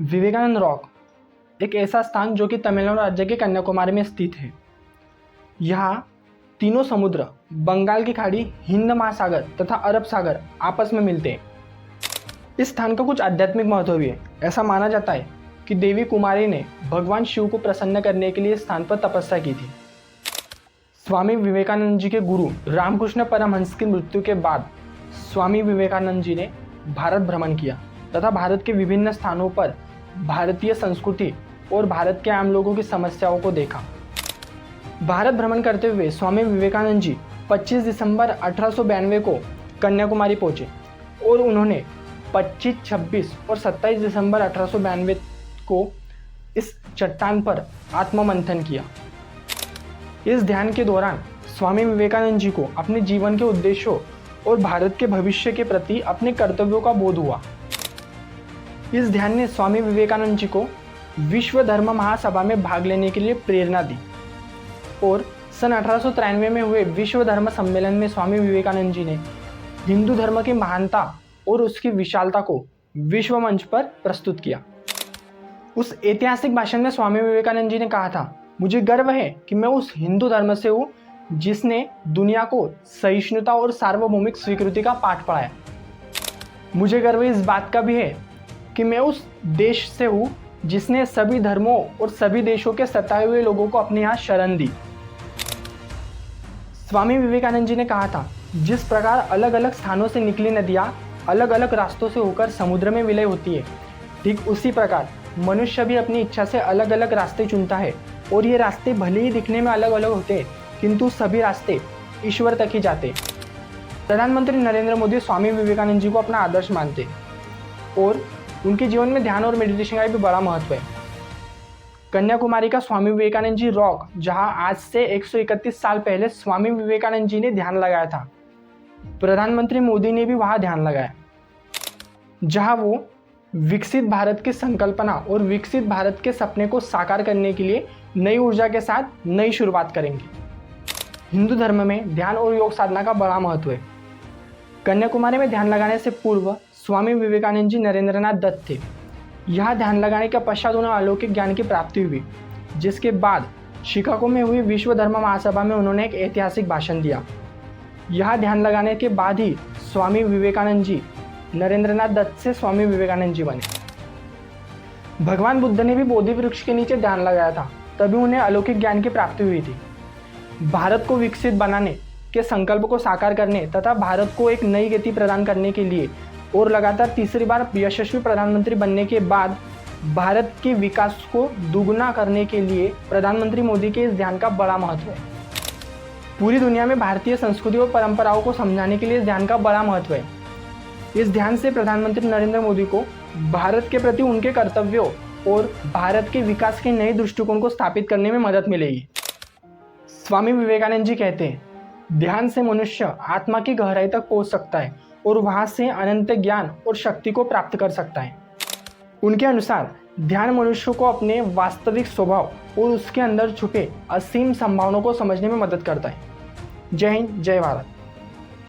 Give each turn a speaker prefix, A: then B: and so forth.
A: Vivekananda rock एक ऐसा स्थान जो कि तमिलनाडु राज्य के कन्याकुमारी में स्थित है। यहाँ तीनों समुद्र, बंगाल की खाड़ी, हिंद महासागर तथा अरब सागर आपस में मिलते हैं। इस स्थान का कुछ आध्यात्मिक महत्व भी है। ऐसा माना जाता है कि देवी कुमारी ने भगवान शिव को प्रसन्न करने के लिए इस स्थान पर तपस्या की थी। स्वामी विवेकानंद जी के गुरु रामकृष्ण परमहंस की मृत्यु के बाद स्वामी विवेकानंद जी ने भारत भ्रमण किया तथा भारत के विभिन्न स्थानों पर भारतीय संस्कृति और भारत के आम लोगों की समस्याओं को देखा। भारत भ्रमण करते हुए स्वामी विवेकानंद जी 25 दिसंबर 1892 को कन्याकुमारी पहुंचे और उन्होंने 25, 26 और 27 दिसंबर 1892 को इस चट्टान पर आत्ममंथन किया। इस ध्यान के दौरान स्वामी विवेकानंद जी को अपने जीवन के उद्देश्यों और भारत के भविष्य के प्रति अपने कर्तव्यों का बोध हुआ। इस ध्यान ने स्वामी विवेकानंद जी को विश्व धर्म महासभा में भाग लेने के लिए प्रेरणा दी और सन 1893 में हुए विश्व धर्म सम्मेलन में स्वामी विवेकानंद जी ने हिंदू धर्म की महानता और उसकी विशालता को विश्व मंच पर प्रस्तुत किया। उस ऐतिहासिक भाषण में स्वामी विवेकानंद जी ने कहा था, मुझे गर्व है कि मैं उस हिंदू धर्म से हूँ जिसने दुनिया को सहिष्णुता और सार्वभौमिक स्वीकृति का पाठ पढ़ाया। मुझे गर्व इस बात का भी है कि मैं उस देश से हूँ जिसने सभी धर्मों और सभी देशों के सताए हुए लोगों को अपने यहाँ शरण दी। स्वामी विवेकानंद जी ने कहा था, जिस प्रकार अलग अलग स्थानों से निकली नदियाँ अलग अलग रास्तों से होकर समुद्र में विलय होती है, ठीक उसी प्रकार मनुष्य भी अपनी इच्छा से अलग अलग रास्ते चुनता है और ये रास्ते भले ही दिखने में अलग अलग होते हैं किंतु सभी रास्ते ईश्वर तक ही जाते। प्रधानमंत्री नरेंद्र मोदी स्वामी विवेकानंद जी को अपना आदर्श मानते और उनके जीवन में ध्यान और मेडिटेशन का भी बड़ा महत्व है। कन्याकुमारी का स्वामी विवेकानंद जी रॉक, जहां आज से 131 साल पहले स्वामी विवेकानंद जी ने ध्यान लगाया था, प्रधानमंत्री मोदी ने भी वहां ध्यान लगाया, जहां वो विकसित भारत की संकल्पना और विकसित भारत के सपने को साकार करने के लिए नई ऊर्जा के साथ नई शुरुआत करेंगे। हिंदू धर्म में ध्यान और योग साधना का बड़ा महत्व है। कन्याकुमारी में ध्यान लगाने से पूर्व स्वामी विवेकानंद जी नरेंद्रनाथ दत्त थे। यहाँ ध्यान लगाने के पश्चात उन्हें अलौकिक ज्ञान की प्राप्ति हुई, जिसके बाद शिकागो में हुई विश्व धर्म महासभा में उन्होंने एक ऐतिहासिक भाषण दिया। यहाँ ध्यान लगाने के बाद ही स्वामी विवेकानंद जी नरेंद्रनाथ दत्त से स्वामी विवेकानंद जी बने। भगवान बुद्ध ने भी बोधि वृक्ष के नीचे ध्यान लगाया था, तभी उन्हें अलौकिक ज्ञान की प्राप्ति हुई थी। भारत को विकसित बनाने के संकल्प को साकार करने तथा भारत को एक नई गति प्रदान करने के लिए और लगातार तीसरी बार यशस्वी प्रधानमंत्री बनने के बाद भारत के विकास को दुगुना करने के लिए प्रधानमंत्री मोदी के इस ध्यान का बड़ा महत्व है। पूरी दुनिया में भारतीय संस्कृति और परंपराओं को समझाने के लिए इस ध्यान का बड़ा महत्व है। इस ध्यान से प्रधानमंत्री नरेंद्र मोदी को भारत के प्रति उनके कर्तव्यों और भारत के विकास के नए दृष्टिकोण को स्थापित करने में मदद मिलेगी। स्वामी विवेकानंद जी कहते हैं, ध्यान से मनुष्य आत्मा की गहराई तक पहुंच सकता है और वहां से अनंत ज्ञान और शक्ति को प्राप्त कर सकता है। उनके अनुसार ध्यान मनुष्य को अपने वास्तविक स्वभाव और उसके अंदर छुपे असीम संभावनाओं को समझने में मदद करता है। जय हिंद, जय भारत।